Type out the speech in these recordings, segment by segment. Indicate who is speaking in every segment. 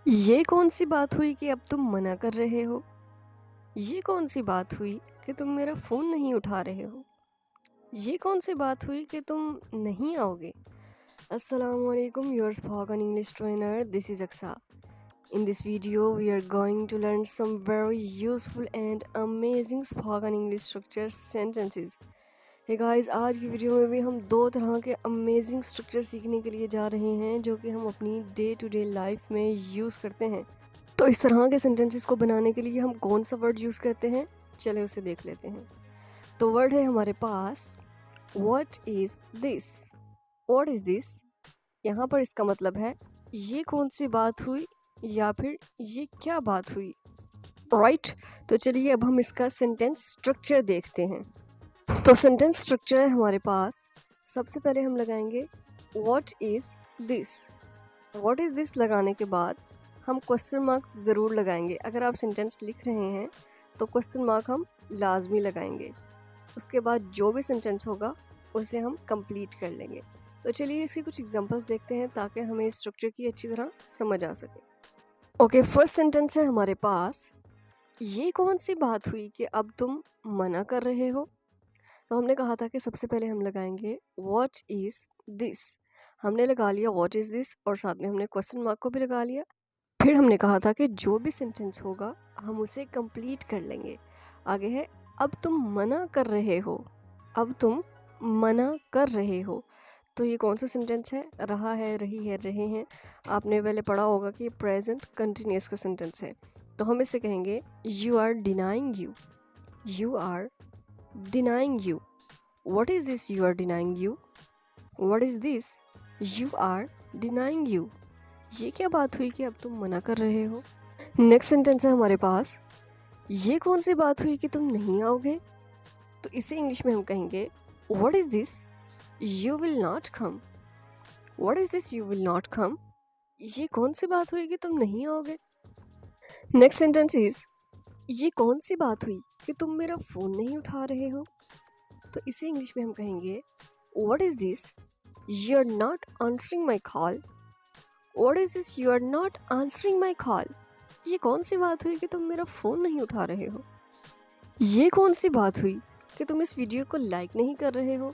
Speaker 1: ये कौन सी बात हुई कि अब तुम मना कर रहे हो? ये कौन सी बात हुई कि तुम मेरा फ़ोन नहीं उठा रहे हो? ये कौन सी बात हुई कि तुम नहीं आओगे? Assalamualaikum, your spoken English trainer. This is Aksa. In this video, we are going to learn some very useful and amazing spoken English structure sentences. Hey guys, आज की वीडियो में भी हम दो तरह के अमेजिंग स्ट्रक्चर सीखने के लिए जा रहे हैं जो कि हम अपनी डे टू डे लाइफ में यूज़ करते हैं। तो इस तरह के सेंटेंसेस को बनाने के लिए हम कौन सा वर्ड यूज़ करते हैं, चले उसे देख लेते हैं। तो वर्ड है हमारे पास what is this. What is this, यहाँ पर इसका मतलब है ये कौन सी बात हुई या फिर ये क्या बात हुई, राइट। तो चलिए अब हम इसका सेंटेंस स्ट्रक्चर देखते हैं। तो सेंटेंस स्ट्रक्चर है हमारे पास, सबसे पहले हम लगाएंगे what is this. What is this लगाने के बाद हम क्वेश्चन मार्क ज़रूर लगाएंगे। अगर आप सेंटेंस लिख रहे हैं तो क्वेश्चन मार्क हम लाजमी लगाएंगे। उसके बाद जो भी सेंटेंस होगा उसे हम कंप्लीट कर लेंगे। तो चलिए इसकी कुछ एग्जांपल्स देखते हैं ताकि हमें इस स्ट्रक्चर की अच्छी तरह समझ आ सके। ओके, फर्स्ट सेंटेंस है हमारे पास, ये कौन सी बात हुई कि अब तुम मना कर रहे हो। तो हमने कहा था कि सबसे पहले हम लगाएंगे व्हाट इज़ दिस। हमने लगा लिया व्हाट इज़ दिस और साथ में हमने क्वेश्चन मार्क को भी लगा लिया। फिर हमने कहा था कि जो भी सेंटेंस होगा हम उसे कंप्लीट कर लेंगे। आगे है अब तुम मना कर रहे हो। अब तुम मना कर रहे हो, तो ये कौन सा सेंटेंस है? रहा है, रही है, रहे हैं। आपने पहले पढ़ा होगा कि प्रेजेंट कंटिन्यूअस का सेंटेंस है। तो हम इसे कहेंगे you are denying you. You are denying you. What is this you are denying you? What is this you are denying you? ये क्या बात हुई कि अब तुम मना कर रहे हो? नेक्स्ट सेंटेंस है हमारे पास, ये कौन सी बात हुई कि तुम नहीं आओगे। तो इसे इंग्लिश में हम कहेंगे What is this you will not come? What is this you will not come? ये कौन सी बात हुई कि तुम नहीं आओगे। नेक्स्ट सेंटेंस इज, ये कौन सी बात हुई कि तुम मेरा फ़ोन नहीं उठा रहे हो। तो इसे इंग्लिश में हम कहेंगे What is this you are not answering my call? What is this you are not answering my call? ये कौन सी बात हुई कि तुम मेरा फ़ोन नहीं उठा रहे हो। ये कौन सी बात हुई कि तुम इस वीडियो को लाइक नहीं कर रहे हो।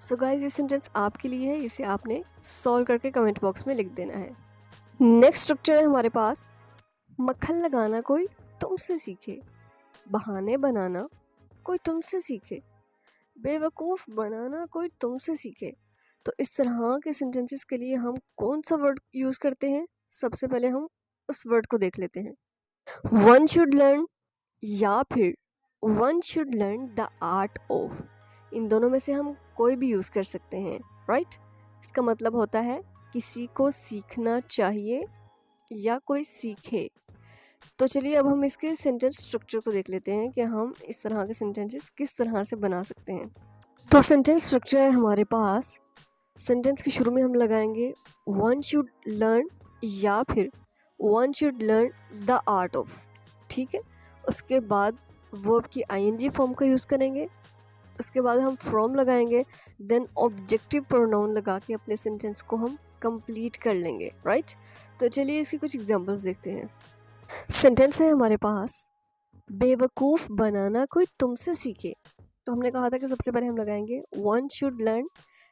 Speaker 1: सो गाइस, ये सेंटेंस आपके लिए है, इसे आपने सॉल्व करके कमेंट बॉक्स में लिख देना है। नेक्स्ट स्ट्रक्चर है हमारे पास, मक्खन लगाना कोई तुमसे सीखे, बहाने बनाना कोई तुमसे सीखे, बेवकूफ़ बनाना कोई तुमसे सीखे। तो इस तरह के सेंटेंसेस के लिए हम कौन सा वर्ड यूज़ करते हैं? सबसे पहले हम उस वर्ड को देख लेते हैं। वन शुड लर्न या फिर one should learn the art of. इन दोनों में से हम कोई भी यूज़ कर सकते हैं, राइट। इसका मतलब होता है किसी को सीखना चाहिए या कोई सीखे। तो चलिए अब हम इसके सेंटेंस स्ट्रक्चर को देख लेते हैं कि हम इस तरह के सेंटेंसेस किस तरह से बना सकते हैं। तो सेंटेंस स्ट्रक्चर है हमारे पास, सेंटेंस के शुरू में हम लगाएंगे वन शुड लर्न या फिर one should learn the art of, ठीक है। उसके बाद वर्ब की आईएनजी फॉर्म का यूज़ करेंगे। उसके बाद हम फ्रॉम लगाएंगे, देन ऑब्जेक्टिव प्रोनाउन लगा के अपने सेंटेंस को हम कंप्लीट कर लेंगे, राइट। तो चलिए इसकी कुछ एग्जांपल्स देखते हैं। सेंटेंस है हमारे पास, बेवकूफ़ बनाना कोई तुमसे सीखे। तो हमने कहा था कि सबसे पहले हम लगाएंगे वन शुड लर्न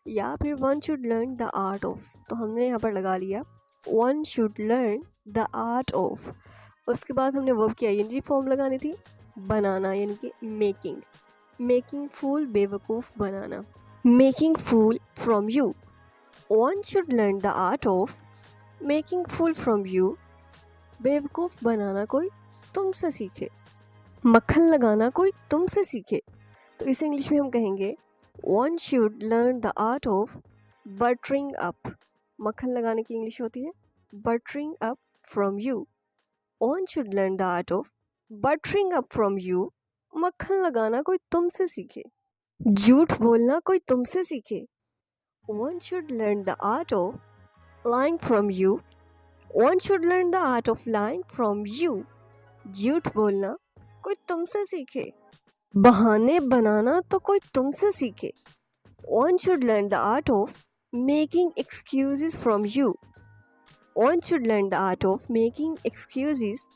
Speaker 1: या फिर one should learn the art of. तो हमने यहाँ पर लगा लिया one should learn the art of. उसके बाद हमने वर्ब की आईएनजी फॉर्म लगानी थी, बनाना यानी कि मेकिंग। मेकिंग फूल, बेवकूफ़ बनाना, making fool from you. One should learn the art of making fool from you. बेवकूफ़ बनाना कोई तुमसे सीखे, मक्खन लगाना कोई तुमसे सीखे। तो इसे इंग्लिश में हम कहेंगे one should learn the art of buttering up. मक्खन लगाने की इंग्लिश होती है buttering up from you. One should learn the art of buttering up from you. मक्खन लगाना कोई तुमसे सीखे, झूठ बोलना कोई तुमसे सीखे। One should learn the art of lying from you. One should learn the art of lying from you. झूठ बोलना कोई तुमसे सीखे, बहाने बनाना तो कोई तुमसे सीखे। One should learn the art of making excuses from you. One should learn the art of making excuses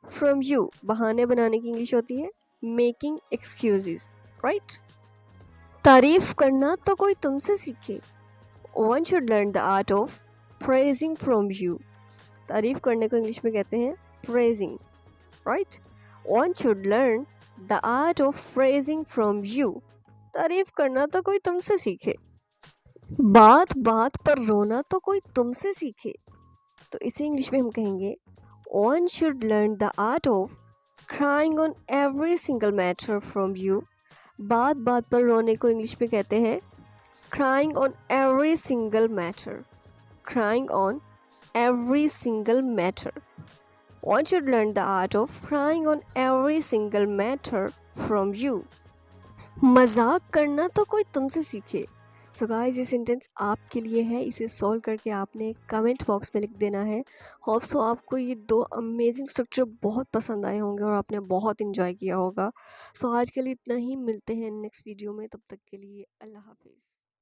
Speaker 1: from you. बहाने बनाने की इंग्लिश होती है मेकिंग एक्सक्यूजेस, राइट। तारीफ करना तो कोई तुमसे सीखे। One should learn the art of praising from you. तारीफ करने को इंग्लिश में कहते हैं praising, right. One should learn the art of praising from you. तारीफ करना तो कोई तुमसे सीखे। बात बात पर रोना तो कोई तुमसे सीखे। तो इसे इंग्लिश में हम कहेंगे one should learn the art of crying on every single matter from you. बात बात पर रोने को इंग्लिश में कहते हैं crying on every single matter. Crying on every single matter. One should learn the art of crying on every single matter from you. मजाक करना तो कोई तुमसे सीखे। सो गाइस, ये सेंटेंस आपके लिए है। इसे सॉल्व करके आपने कमेंट बॉक्स में लिख देना है। होप सो आपको ये 2 अमेजिंग स्ट्रक्चर बहुत पसंद आए होंगे और आपने बहुत इंजॉय किया होगा। सो आज के लिए इतना ही। मिलते हैं नेक्स्ट वीडियो में। तब तक के लिए अल्लाह हाफिज़।